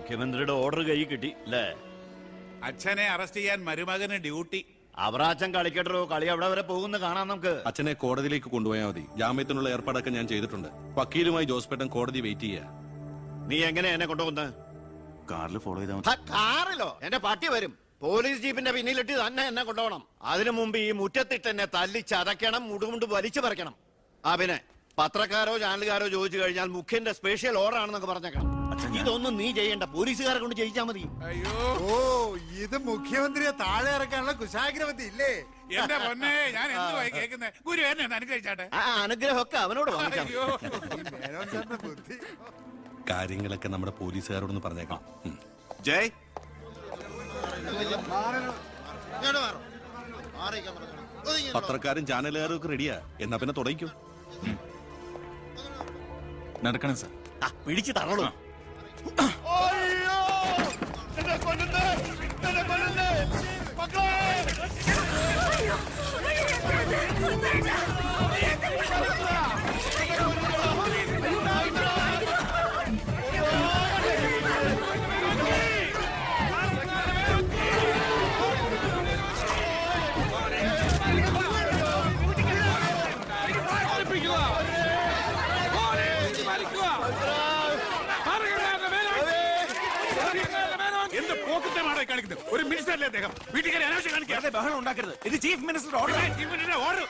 മുഖ്യമന്ത്രിയുടെ ഓർഡർ കൈ കിട്ടി അല്ലേ? അച്ഛനെ അറസ്റ്റ് ചെയ്യാൻ മരുമകന് ഡ്യൂട്ടി. അവറാച്ചൻ കളിക്കട്ടോ, കളി അവിടെ വരെ പോകുന്ന കാണാം നമുക്ക്. അച്ഛനെ കോടതിയിലേക്ക് കൊണ്ടുപോയാൽ മതി. ജാമ്യത്തിനുള്ള ഏർപ്പാടൊക്കെ ഞാൻ ചെയ്തിട്ടുണ്ട്. വക്കീലുമായി ജോസ്പേട്ടൻ കോടതി വെയിറ്റ് ചെയ്യാ. നീ എങ്ങനെ എന്നെ കൊണ്ടുപോകുന്നത്? കാറിൽ ഫോളോ ചെയ്താൽ കാറിലോ? എന്റെ പട്ടി വരും. പോലീസ് ജീപ്പിന്റെ പിന്നിലിട്ട് തന്നെ എന്നെ കൊണ്ടുപോകണം. അതിനു മുമ്പ് ഈ മുറ്റത്തിട്ട് എന്നെ തല്ലി ചതയ്ക്കണം, മുടുമുണ്ട് വലിച്ചു പറിക്കണം. പിന്നെ പത്രക്കാരോ ചാനലുകാരോ ചോദിച്ചു കഴിഞ്ഞാൽ മുഖ്യന്റെ സ്പെഷ്യൽ ഓർഡർ ആണെന്നൊക്കെ പറഞ്ഞേക്കണം. ഇതൊന്നും നീ ചെയ്യണ്ട, പോലീസുകാരെ കൊണ്ട് ചെയ്യിച്ചാ മതി. അയ്യോ, ഓ ഇത് മുഖ്യമന്ത്രിയെ താഴെ ഇറക്കാനുള്ള കുശാഗ്രമതി ഇല്ലേ? എന്റെ പൊന്നെ, ഞാൻ എന്തുവായി കേൾക്കുന്നത്? ഗുരു എന്നെ ഒന്ന് അനുഗ്രഹിച്ചാട്ടെ. അനുഗ്രഹമൊക്കെ അവനോട് വാങ്ങിക്കാം. ബുദ്ധി കാര്യങ്ങളൊക്കെ നമ്മുടെ പോലീസുകാരോടൊന്ന് പറഞ്ഞേക്കാം. ജയ് പത്രക്കാരും ചാനലുകാരും ഒക്കെ റെഡിയാ. എന്നാ പിന്നെ തുടങ്ങിക്കോ. നടക്കണം സാർ. പിടിച്ചു തരണോ? ഒരു മിനിസ്റ്ററല്ലേ അദ്ദേഹം? വീട്ടിൽ അനാവശ്യം കാണിക്കാതെ ബഹളം ഉണ്ടാക്കരുത്. ഇത് ചീഫ് മിനിസ്റ്റർ ഓർഡർ. ഓർഡർ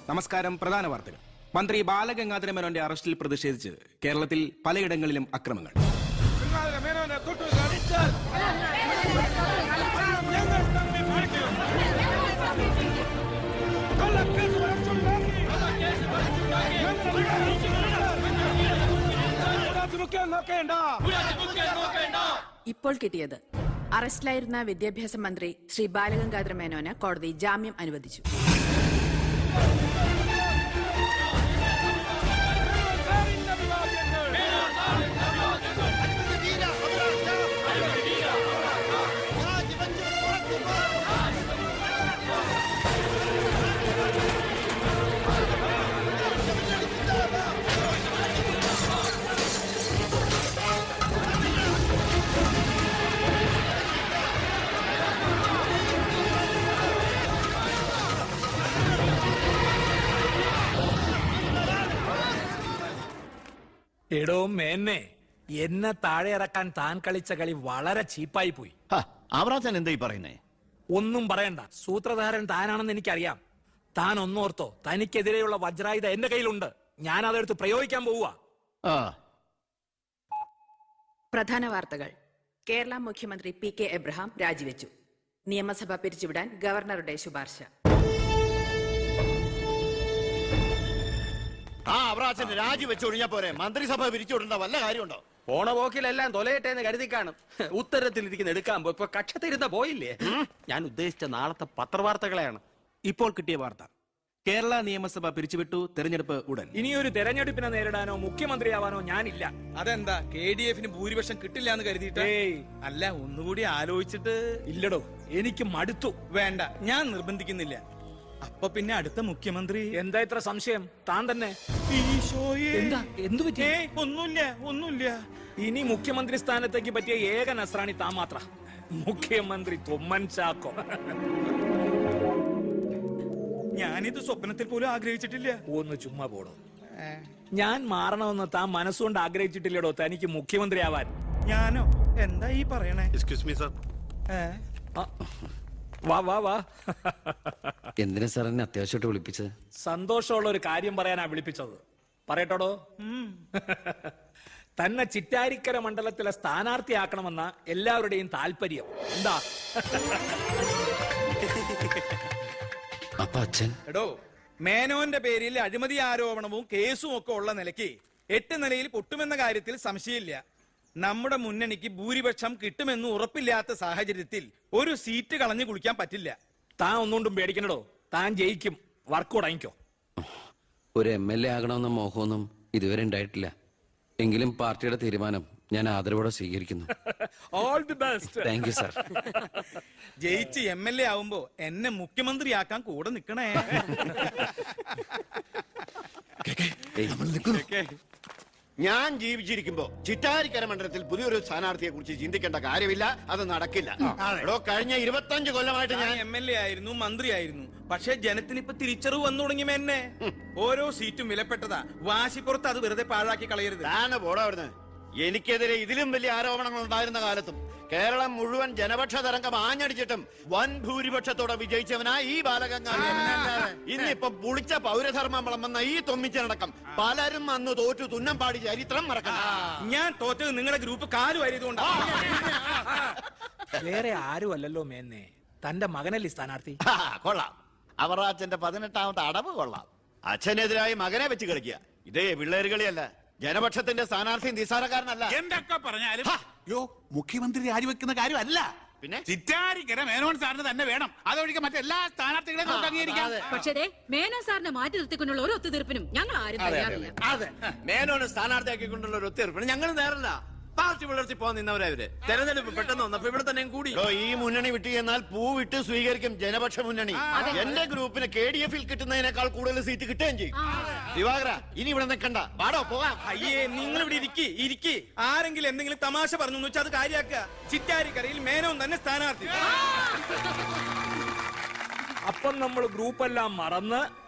നമസ്കാരം. പ്രധാന വാർത്തകൾ. മന്ത്രി ബാലഗംഗാധര മേനോന്റെ അറസ്റ്റിൽ പ്രതിഷേധിച്ച് കേരളത്തിൽ പലയിടങ്ങളിലും അക്രമങ്ങൾ. ഇപ്പോൾ കിട്ടിയത് അറസ്റ്റിലായിരുന്ന വിദ്യാഭ്യാസ മന്ത്രി ശ്രീ ബാലഗംഗാധര മേനോന് കോടതി ജാമ്യം അനുവദിച്ചു. എടോ മേന്നെ, എന്നെ താഴെ ഇറക്കാൻ താൻ കളിച്ച കളി വളരെ ചീപ്പായി പോയി. അവറാച്ചൻ എന്തായി പറയുന്നേ? ഒന്നും പറയണ്ട, സൂത്രധാരൻ താനാണെന്ന് എനിക്കറിയാം. താൻ ഒന്നോർത്തോ, തനിക്കെതിരെയുള്ള വജ്രായുധ എന്റെ കയ്യിലുണ്ട്. ഞാൻ അതെടുത്ത് പ്രയോഗിക്കാൻ പോവുക. പ്രധാന വാർത്തകൾ. കേരള മുഖ്യമന്ത്രി PK എബ്രഹാം രാജിവെച്ചു. നിയമസഭ പിരിച്ചുവിടാൻ ഗവർണറുടെ ശുപാർശ. അവറാച്ചൻ രാജിവെച്ചൊഴിഞ്ഞാ പോരെ? മന്ത്രിസഭ പിരിച്ചുവിടേണ്ട വല്ല കാര്യമുണ്ടോ? പോണ പോക്കിലെല്ലാം തൊലയട്ടെ എന്ന് കരുതി കാണും. ഉത്തരത്തിലിരിക്കുന്ന എടുക്കാൻ പോയി ഇപ്പൊ കക്ഷത്തിരുന്ന പോയില്ലേ? ഞാൻ ഉദ്ദേശിച്ച നാളത്തെ പത്രവാർത്തകളെയാണ്. ഇപ്പോൾ കിട്ടിയ വാർത്ത. കേരള നിയമസഭ പിരിച്ചുവിട്ടു. തെരഞ്ഞെടുപ്പ് ഉടൻ. ഇനിയൊരു തെരഞ്ഞെടുപ്പിനെ നേരിടാനോ മുഖ്യമന്ത്രിയാവാനോ ഞാനില്ല. അതെന്താ? KDF-ന് ഭൂരിപക്ഷം കിട്ടില്ല എന്ന് കരുതിയിട്ട്? അല്ല, ഒന്നുകൂടി ആലോചിച്ചിട്ട്. ഇല്ലടോ, എനിക്ക് മടുത്തു. വേണ്ട, ഞാൻ നിർബന്ധിക്കുന്നില്ല. അപ്പൊ പിന്നെ അടുത്ത മുഖ്യമന്ത്രി എന്താ ഇത്ര സംശയം? താൻ തന്നെ. എന്താ? എന്തു പറ്റി? ഒന്നുമില്ല. ഇനി മുഖ്യമന്ത്രി സ്ഥാനത്തേക്ക് പറ്റിയ ഏക നസ്രാണി താൻ മാത്ര. മുഖ്യമന്ത്രി തൊമ്മൻ ചാക്കോ. ഞാനിത് സ്വപ്നത്തിൽ പോലും ആഗ്രഹിച്ചിട്ടില്ല. ഒന്ന് ചുമ്മാ പോടോ. ഞാൻ മാറണമെന്ന് താൻ മനസ്സുകൊണ്ട് ആഗ്രഹിച്ചിട്ടില്ലടോ തനിക്ക് മുഖ്യമന്ത്രിയാവാൻ. ഞാനോ? എന്താ ഈ പറയണേ? Excuse me sir. വാ വാ വാ. എന്തിനാ സാർ എന്നെ അത്യാവശ്യമായിട്ട് വിളിപ്പിച്ചത്? സന്തോഷമുള്ള ഒരു കാര്യം പറയാനാ വിളിപ്പിച്ചത്. പറയട്ടോടോ. തന്നെ ചിറ്റാരിക്കര മണ്ഡലത്തിലെ സ്ഥാനാർത്ഥിയാക്കണമെന്ന എല്ലാവരുടെയും താല്പര്യം. എന്താ? അപ്പൊ അച്ഛൻ? എടോ, മേനോന്റെ പേരിൽ അഴിമതി ആരോപണവും കേസും ഒക്കെ ഉള്ള നിലയ്ക്ക് 8 നിലയിൽ പൊട്ടുമെന്ന കാര്യത്തിൽ സംശയമില്ല. നമ്മുടെ മുന്നണിക്ക് ഭൂരിപക്ഷം കിട്ടുമെന്ന് ഉറപ്പില്ലാത്ത സാഹചര്യത്തിൽ ഒരു സീറ്റ് കളഞ്ഞു കുളിക്കാൻ പറ്റില്ല. താൻ ഒന്നുകൊണ്ടും പേടിക്കണടോ, താൻ ജയിക്കും. വർക്ക് തുടങ്ങിക്കോ. ഒരു MLA ആകണമെന്ന മോഹമൊന്നും ഇതുവരെ ഉണ്ടായിട്ടില്ല. എങ്കിലും പാർട്ടിയുടെ തീരുമാനം ഞാൻ ആദരവോടെ സ്വീകരിക്കുന്നു. All the best. Thank you sir. ജയിച്ച് MLA ആവുമ്പോ എന്നെ മുഖ്യമന്ത്രിയാക്കാൻ കൂടെ നിക്കണേ. ഞാൻ ജീവിച്ചിരിക്കുമ്പോ ചിറ്റാരിക്കര മണ്ഡലത്തിൽ പുതിയൊരു സ്ഥാനാർത്ഥിയെ കുറിച്ച് ചിന്തിക്കേണ്ട കാര്യമില്ല, അത് നടക്കില്ല. എടോ, കഴിഞ്ഞ 25 കൊല്ലമായിട്ട് ഞാൻ MLA ആയിരുന്നു, മന്ത്രിയായിരുന്നു. പക്ഷെ ജനത്തിന് ഇപ്പൊ തിരിച്ചറിവ് വന്നു തുടങ്ങി എന്നെ. ഓരോ സീറ്റും വിലപ്പെട്ടതാ. വാശിപ്പുറത്ത് അത് വെറുതെ പാഴാക്കി കളയരുത്. താനെ പോടാ അവിടുന്ന്. എനിക്കെതിരെ ഇതിലും വലിയ ആരോപണങ്ങൾ ഉണ്ടായിരുന്ന കാലത്തും കേരളം മുഴുവൻ ജനപക്ഷ തരംഗം ആഞ്ഞടിച്ചിട്ടും വൻ ഭൂരിപക്ഷത്തോടെ വിജയിച്ചവനാ ഈ ബാലഗംഗാധരൻ. ഇന്നിപ്പം പുളിച്ച പൗരധർമ്മം വിളമ്പുന്ന ഈ തൊമ്മിച്ചടക്കം പലരും അന്ന് തോറ്റു തുന്നം പാടി ചരിത്രം മറക്കണം. ഞാൻ തോറ്റത് നിങ്ങളുടെ ഗ്രൂപ്പ് കാലു വരിയതുകൊണ്ടാണ്. വേറെ ആരും അല്ലല്ലോ മേന്നെ, തന്റെ മകനല്ലേ സ്ഥാനാർത്ഥി. കൊള്ളാം, അവർ അച്ഛന്റെ 18ാമത്തെ അടവ് കൊള്ളാം. അച്ഛനെതിരായി മകനെ വെച്ച് കളിക്കുക. ഇതേ പിള്ളേര് കളിയല്ല. ജനപക്ഷത്തിന്റെ സ്ഥാനാർത്ഥി നിസ്സാരക്കാരനല്ല. എന്തൊക്കെ പറഞ്ഞാലും യോ മുഖ്യമന്ത്രി രാജിവെക്കുന്ന കാര്യമല്ല. പിന്നെ ചിറ്റാരിക്കര മേനോൻ സാറിന് തന്നെ വേണം. അതൊഴികെ മറ്റെല്ലാ സ്ഥാനാർത്ഥികളെയും നമുക്ക് അംഗീകരിക്കാം. പക്ഷേ മേനോൻ സാറിനെ മാറ്റി നിർത്തിക്കൊണ്ടുള്ള ഒരു ഒത്തുതീർപ്പിനും ഞങ്ങൾ ആരും തയ്യാറില്ല. അതെ, മേനോന് സ്ഥാനാർത്ഥിയാക്കിക്കൊണ്ടുള്ള ഒരു ഒത്തുതീർപ്പിന് ഞങ്ങൾ നേരല്ല. പാർട്ടി വളർത്തി പോകാൻ നിന്നവരവര് തെരഞ്ഞെടുപ്പ് പെട്ടെന്ന് വന്നപ്പോ ഇവിടെ തന്നെ കൂടി. ഈ മുന്നണി വിട്ട് എന്നാൽ പൂ വിട്ട് സ്വീകരിക്കും ജനപക്ഷ മുന്നണി. എന്റെ ഗ്രൂപ്പിന് KDF-ൽ കിട്ടുന്നതിനേക്കാൾ കൂടുതൽ സീറ്റ് കിട്ടുകയും ചെയ്യും. ദിവാകര, ഇനി ഇവിടെ നിൽക്കണ്ട, പാടോ പോകാം. അയ്യേ, നിങ്ങൾ ഇവിടെ ഇരിക്കി. ആരെങ്കിലും എന്തെങ്കിലും തമാശ പറഞ്ഞു വെച്ചാൽ അത് കാര്യാക്കുക. ചിറ്റാരിക്കരയിൽ മേനോൻ തന്നെ സ്ഥാനാർത്ഥി. അപ്പം നമ്മൾ ഗ്രൂപ്പെല്ലാം മറന്ന്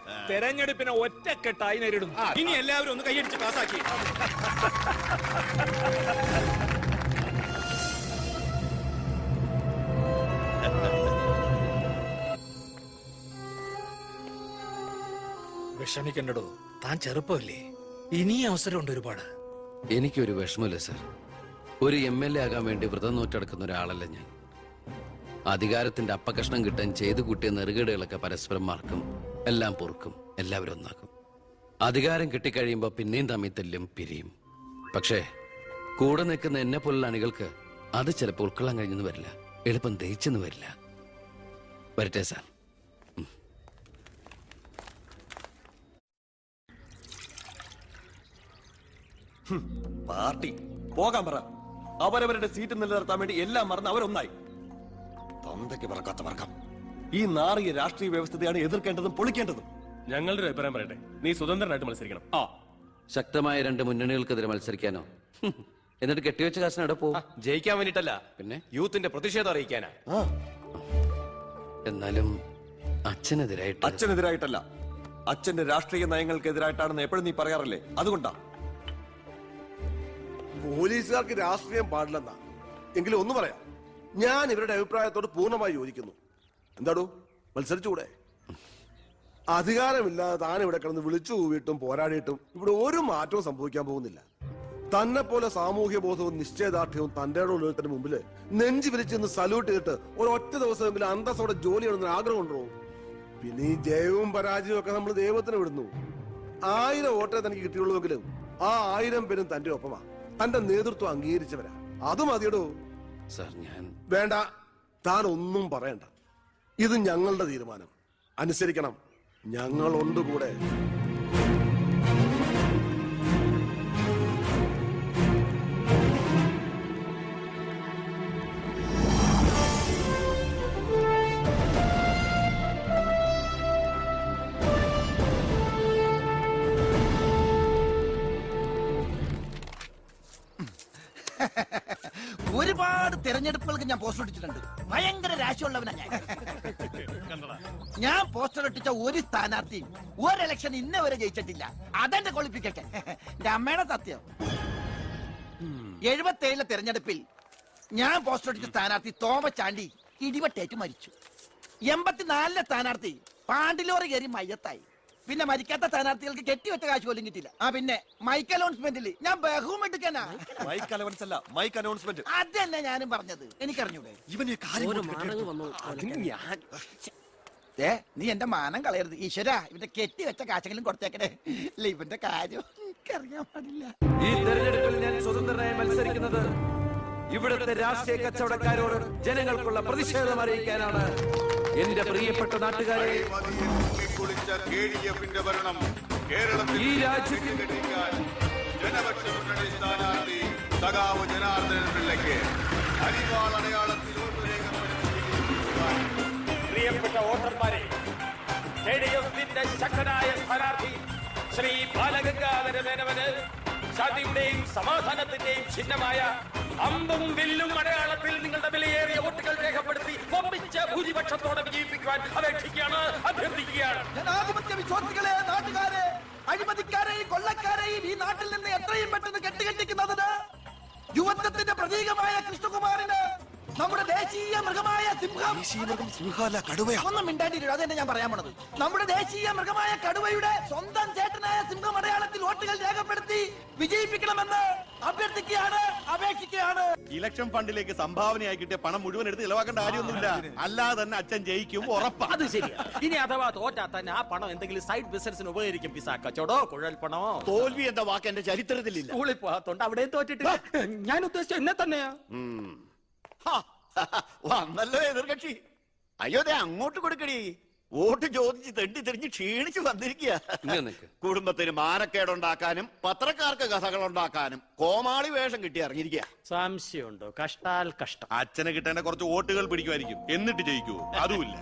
തെരഞ്ഞെടുപ്പിനെ ഒറ്റക്കെട്ടായി നേരിടും. ഇനി എല്ലാവരും ഒന്ന് കൈയടിച്ച് പാസാക്കി. വിഷമിക്കണ്ടോ, താൻ ചെറുപ്പമല്ലേ, ഇനി അവസരമുണ്ട് ഒരുപാട്. എനിക്കൊരു വിഷമമില്ല സർ. ഒരു MLA ആകാൻ വേണ്ടി വ്രതം നോറ്റെടുക്കുന്ന ഒരാളല്ല ഞാൻ. അധികാരത്തിന്റെ അപ്പകഷ്ണം കിട്ടാൻ ചെയ്തു കൂട്ടിയ നെറുകേടുകളൊക്കെ പരസ്പരം മറക്കും, എല്ലാം പൊറുക്കും, എല്ലാവരും ഒന്നാക്കും. അധികാരം കിട്ടിക്കഴിയുമ്പോ പിന്നെയും തമ്മിൽ തല്ലും, പിരിയും. പക്ഷേ കൂടെ നിൽക്കുന്ന എന്നെ പോലുള്ള അണികൾക്ക് അത് ചിലപ്പോൾ ഉൾക്കൊള്ളാൻ കഴിഞ്ഞെന്ന് വരില്ല, എളുപ്പം ദഹിച്ചെന്ന് വരില്ല. വരട്ടെ സാർ. പാർട്ടി പോകാൻ പറ. അവരവരുടെ സീറ്റ് നിലനിർത്താൻ വേണ്ടി എല്ലാം മറന്ന് അവരൊന്നായി. തൊന്തയ്ക്ക് പറക്കാത്ത വർക്കം. ഈ നാറിയ രാഷ്ട്രീയ വ്യവസ്ഥയാണ് എതിർക്കേണ്ടതും പൊളിക്കേണ്ടതും. ഞങ്ങളുടെ ഒരു അഭിപ്രായം പറയട്ടെ, നീ സ്വതന്ത്രനായിട്ട് മത്സരിക്കണം. ശക്തമായ 2 മുന്നണികൾക്കെതിരെ മത്സരിക്കാനോ? എന്നിട്ട് കെട്ടിവെച്ച കാശിന് എവിടെ പോകും? ജയിക്കാൻ വേണ്ടിട്ടല്ല, പിന്നെ യൂത്തിന്റെ പ്രതിഷേധം അറിയിക്കാനാ. എന്നാലും അച്ഛനെതിരായിട്ടല്ല, അച്ഛന്റെ രാഷ്ട്രീയ നയങ്ങൾക്കെതിരായിട്ടാണെന്ന് എപ്പോഴും നീ പറയാറില്ലേ, അതുകൊണ്ടാ. പോലീസുകാർക്ക് രാഷ്ട്രീയം പാടില്ലെന്നാ. എങ്കിലും ഒന്ന് പറയാം, ഞാൻ ഇവരുടെ അഭിപ്രായത്തോട് പൂർണ്ണമായി യോജിക്കുന്നു. എന്താടോ, മത്സരിച്ചുകൂടെ? അധികാരമില്ലാതെ താൻ ഇവിടെ കിടന്ന് വിളിച്ചു കൂവിയിട്ടും പോരാടിയിട്ടും ഇവിടെ ഒരു മാറ്റവും സംഭവിക്കാൻ പോകുന്നില്ല. തന്നെ പോലെ സാമൂഹ്യ ബോധവും നിശ്ചയദാർഢ്യവും തന്റെ ഉള്ളതിന് മുമ്പിൽ നെഞ്ചു വിരിച്ചെന്ന് സല്യൂട്ട് ചെയ്തിട്ട് ഒരൊറ്റ ദിവസമെങ്കിലും അന്തസ്സോടെ ജോലി ചെയ്യണമെന്ന് ആഗ്രഹം ഉണ്ടോ? പിന്നെ ഈ ജയവും പരാജയവും ഒക്കെ നമ്മൾ ദൈവത്തിന് വിടുന്നു. 1000 വോട്ടേ തനിക്ക് കിട്ടിയുള്ളൂവെങ്കിലും ആ 1000 പേരും തന്റെ ഒപ്പമാ, തന്റെ നേതൃത്വം അംഗീകരിച്ചവരാ. അത് മതിയടോ. വേണ്ട, താൻ ഒന്നും പറയണ്ട. ഇത് ഞങ്ങളുടെ തീരുമാനം, അനുസരിക്കണം. ഞങ്ങളുണ്ട് കൂടെ. ഒരുപാട് തെരഞ്ഞെടുപ്പുകൾക്ക് ഞാൻ പോസ്റ്റർ ഒട്ടിച്ചിട്ടുണ്ട്. ഭയങ്കര രാശിയുള്ളവനാ ഞാൻ പോസ്റ്റർ ഒട്ടിച്ച ഒരു സ്ഥാനാർത്ഥിയും ഒരു ഇലക്ഷൻ ഇന്ന വരെ ജയിച്ചിട്ടില്ല. അതെന്റെ ക്വാളിഫിക്കേഷൻ. എന്റെ അമ്മയുടെ സത്യം. 77 തെരഞ്ഞെടുപ്പിൽ ഞാൻ പോസ്റ്റർ ഒട്ടിച്ച സ്ഥാനാർത്ഥി തോമച്ചാണ്ടി ഇടിവെട്ടേറ്റ് മരിച്ചു. 84 സ്ഥാനാർത്ഥി പാണ്ടിലോറി കയറി മയ്യത്തായി. പിന്നെ മരിക്കാത്ത സ്ഥാനാർത്ഥികൾക്ക് കെട്ടിവെച്ച കാശ് പോലും കിട്ടില്ല. പിന്നെ മൈക്ക് അനൗൺസ്മെന്റിൽ ഞാൻ ബഹുമെടുക്കാനാ. മൈക്ക് അലവൻസ് അല്ല, മൈക്ക് അനൗൺസ്മെന്റ്. അതന്നെ ഞാനും പറഞ്ഞത്. എനിക്കറിഞ്ഞൂടെ? നീ എന്റെ മാനം കളയരുത് ഈശ്വര. ഇവന്റെ കെട്ടിവെച്ച കാശെങ്കിലും കൊടുത്തേക്കണേ. ഇല്ല, ഇവന്റെ കാര്യം എനിക്കറിയാൻ പാടില്ല. ഈ തെരഞ്ഞെടുപ്പിൽ ഞാൻ സ്വതന്ത്രനായി മത്സരിക്കുന്നത് ഇവിടുത്തെ രാഷ്ട്രീയ കച്ചവടക്കാരോട് ജനങ്ങൾക്കുള്ള പ്രതിഷേധം അറിയിക്കാനാണ്. എന്റെ പ്രിയപ്പെട്ട നാട്ടുകാരെ, ഈ രാജ്യത്തിന്റെ ജനപക്ഷ മുന്നണി സ്ഥാനാർത്ഥി സഖാവ് ജനാർദ്ദനൻ പിള്ളയ്ക്ക് അരിവാൾ അടയാളത്തിൽ വോട്ട് രേഖപ്പെടുത്തി പ്രിയപ്പെട്ട വോട്ടർമാരെ, KDF-ന്റെ ശക്തനായ സ്ഥാനാർത്ഥി ശ്രീ ബാലഗംഗാധര മേനവന് ശാന്തിയുടെയും സമാധാനത്തിന്റെയും ചിഹ്നമായ അമ്പും വില്ലും അടയാളത്തിൽ നിങ്ങളുടെ വിലയേറിയ വോട്ടുകൾ രേഖപ്പെടുത്തി ഒപ്പിച്ച ഭൂരിപക്ഷത്തോടെ വിജയിപ്പിക്കുവാൻ അപേക്ഷിക്കുകയാണ്, അഭ്യർത്ഥിക്കുകയാണ്. ജനാധിപത്യ വിശ്വാസികളെ, നാട്ടുകാരെ, അഴിമതിക്കാരെയും കൊള്ളക്കാരെയും ഈ നാട്ടിൽ നിന്ന് എത്രയും പെട്ടെന്ന് കെട്ടുകെട്ടിക്കുന്നതിന് യുവത്വത്തിന്റെ പ്രതീകമായ കൃഷ്ണകുമാറിന് നമ്മുടെ ദേശീയ മൃഗമായ സിംഹം, ഒന്നും മിണ്ടാണ്ടിരിക്കും, അതെന്നെ ഞാൻ പറയാൻ പോണത്. നമ്മുടെ ദേശീയ മൃഗമായ കടുവയുടെ സ്വന്തം ചേട്ടനായ സിംഹം അടയാളത്തിൽ വോട്ടുകൾ രേഖപ്പെടുത്തി വിജയിപ്പിക്കണമെന്ന് അഭ്യർത്ഥിക്കുകയാണ്, അപേക്ഷിക്കുകയാണ്. ഇലക്ഷൻ ഫണ്ടിലേക്ക് സംഭാവനയായി കിട്ടിയ പണം മുഴുവൻ എടുത്ത് ഇളവാക്കേണ്ട കാര്യമൊന്നുമില്ല. അല്ലാതെ തന്നെ അച്ഛൻ ജയിക്കും, ഉറപ്പാ. അത് ശരിയാ. ഇനി അഥവാ തോറ്റാ തന്നെ ആ പണം എന്തെങ്കിലും സൈഡ് ബിസിനസിന് ഉപകരിക്കും. പിസ കച്ചവടോ കുഴൽപ്പണമോ. തോൽവി എന്ന വാക്ക് എന്റെ ചരിത്രത്തിലില്ല. സ്കൂളിൽ പോകാത്തോണ്ട് അവിടെ തോറ്റിട്ടില്ല. ഞാൻ ഉദ്ദേശിച്ച എന്നെ തന്നെയാ. വന്നല്ലോ എതിർകക്ഷി. അയ്യോ ദേ അങ്ങോട്ട് കൊടുക്കടി. വോട്ട് ചോദിച്ച് തെണ്ടി തെറിഞ്ഞ് ക്ഷീണിച്ച് വന്നിരിക്കുക. കുടുംബത്തിന് മാനക്കേടുണ്ടാക്കാനും പത്രക്കാർക്ക് കഥകൾ ഉണ്ടാക്കാനും കോമാളി വേഷം കിട്ടി ഇറങ്ങിയിരിക്കുക. സംശയമുണ്ടോ? കഷ്ടാൽ കഷ്ടം. അച്ഛനെ കിട്ടേണ്ട കുറച്ച് വോട്ടുകൾ പിടിക്കുമായിരിക്കും, എന്നിട്ട് ജയിക്കുവോ? അതുമില്ല.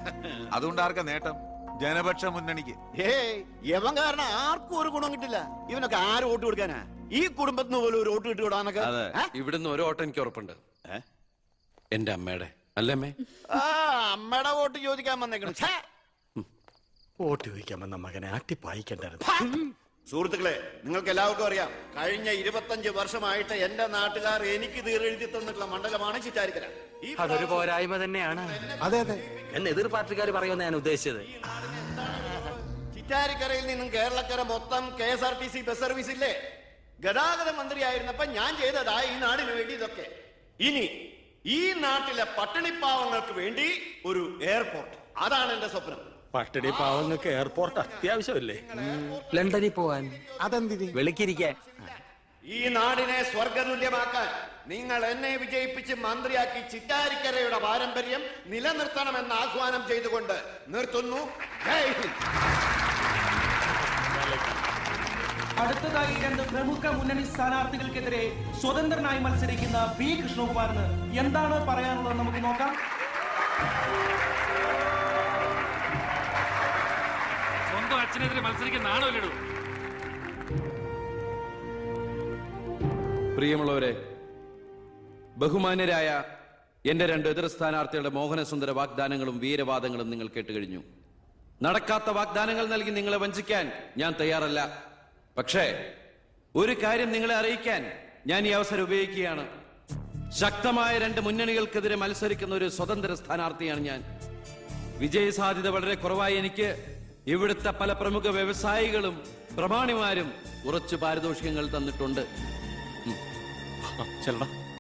അതുകൊണ്ട് ആർക്കാ നേട്ടം? ജനപക്ഷ മുന്നണിക്ക്. യവൻ കാരണം ആർക്കും ഒരു ഗുണം കിട്ടില്ല. ഇവനൊക്കെ ആര് വോട്ട് കൊടുക്കാനാ? ഈ കുടുംബത്തിന് പോലും ഒരു വോട്ട് കിട്ടുകൂടാന്നൊക്കെ. ഇവിടുന്ന് ഒരു വോട്ട് എനിക്ക് ഉറപ്പുണ്ട്, എന്റെ അമ്മയുടെ. അല്ലേ അമ്മേ? അമ്മയുടെ വോട്ട് ചോദിക്കാൻ വന്നേക്കണം. വോട്ട് ചോദിക്കാൻ വന്ന മകനെ ആട്ടിപ്പായിക്കണ്ടായിരുന്നു. സുഹൃത്തുക്കളെ, നിങ്ങൾക്ക് എല്ലാവർക്കും അറിയാം, കഴിഞ്ഞ 25 വർഷമായിട്ട് എന്റെ നാട്ടുകാർ എനിക്ക് തീരെഴുതി തന്നിട്ടുള്ള മണ്ഡലമാണ് ചിറ്റാരിക്കര. അതൊരു പോരായ്മ തന്നെയാണ്. അതെ അതെ, എന്നെ എതിർ പാർട്ടിക്കാർ പറയുമെന്ന് ഞാൻ ഉദ്ദേശിച്ചത്. ചിറ്റാരിക്കരയിൽ നിന്നും കേരളക്കര മൊത്തം KSRTC ബസ് സർവീസ് ഇല്ലേ? ഗതാഗത മന്ത്രിയായിരുന്നപ്പോ ഞാൻ ചെയ്തതാ ഈ നാടിന് വേണ്ടി ഇതൊക്കെ. ഇനി ഈ നാട്ടിലെ പട്ടിണിപ്പാവങ്ങൾക്ക് വേണ്ടി ഒരു എയർപോർട്ട്, അതാണ് എന്റെ സ്വപ്നം. പട്ടിണി പാവങ്ങൾക്ക് എയർപോർട്ട് അത്യാവശ്യമല്ലേ? ലണ്ടനിൽ പോവാൻ, അതെന്തിന്? വെളുക്കിരിക്കാൻ. ഈ നാടിനെ സ്വർഗതുല്യമാക്കാൻ നിങ്ങൾ എന്നെ വിജയിപ്പിച്ച് മന്ത്രിയാക്കി ചിറ്റാരിക്കരയുടെ പാരമ്പര്യം നിലനിർത്തണമെന്ന് ആഹ്വാനം ചെയ്തുകൊണ്ട് നിർത്തുന്നു. ജയ് ഹിന്ദ്. അടുത്തതായി 2 പ്രമുഖ മുന്നണി സ്ഥാനാർത്ഥികൾക്കെതിരെ സ്വതന്ത്രനായി മത്സരിക്കുന്ന പി കൃഷ്ണകുമാറിന് എന്താണ് പറയാനുള്ളത് നമുക്ക് നോക്കാം. സ്വന്തം അച്ഛനെതിരെ മത്സരിക്കുന്ന ആണോ? പ്രിയമുള്ളവരെ, ബഹുമാന്യരായ എന്റെ 2 എതിർ സ്ഥാനാർത്ഥികളുടെ മോഹനസുന്ദര വാഗ്ദാനങ്ങളും വീരവാദങ്ങളും നിങ്ങൾ കേട്ടുകഴിഞ്ഞു. നടക്കാത്ത വാഗ്ദാനങ്ങൾ നൽകി നിങ്ങളെ വഞ്ചിക്കാൻ ഞാൻ തയ്യാറല്ല. പക്ഷേ ഒരു കാര്യം നിങ്ങളെ അറിയിക്കാൻ ഞാൻ ഈ അവസരം ഉപയോഗിക്കുകയാണ്. ശക്തമായ 2 മുന്നണികൾക്കെതിരെ മത്സരിക്കുന്ന ഒരു സ്വതന്ത്ര സ്ഥാനാർത്ഥിയാണ് ഞാൻ. വിജയസാധ്യത വളരെ കുറവായി എനിക്ക് ഇവിടുത്തെ പല പ്രമുഖ വ്യവസായികളും പ്രമാണിമാരും കുറച്ച് പാരിതോഷികങ്ങൾ തന്നിട്ടുണ്ട്.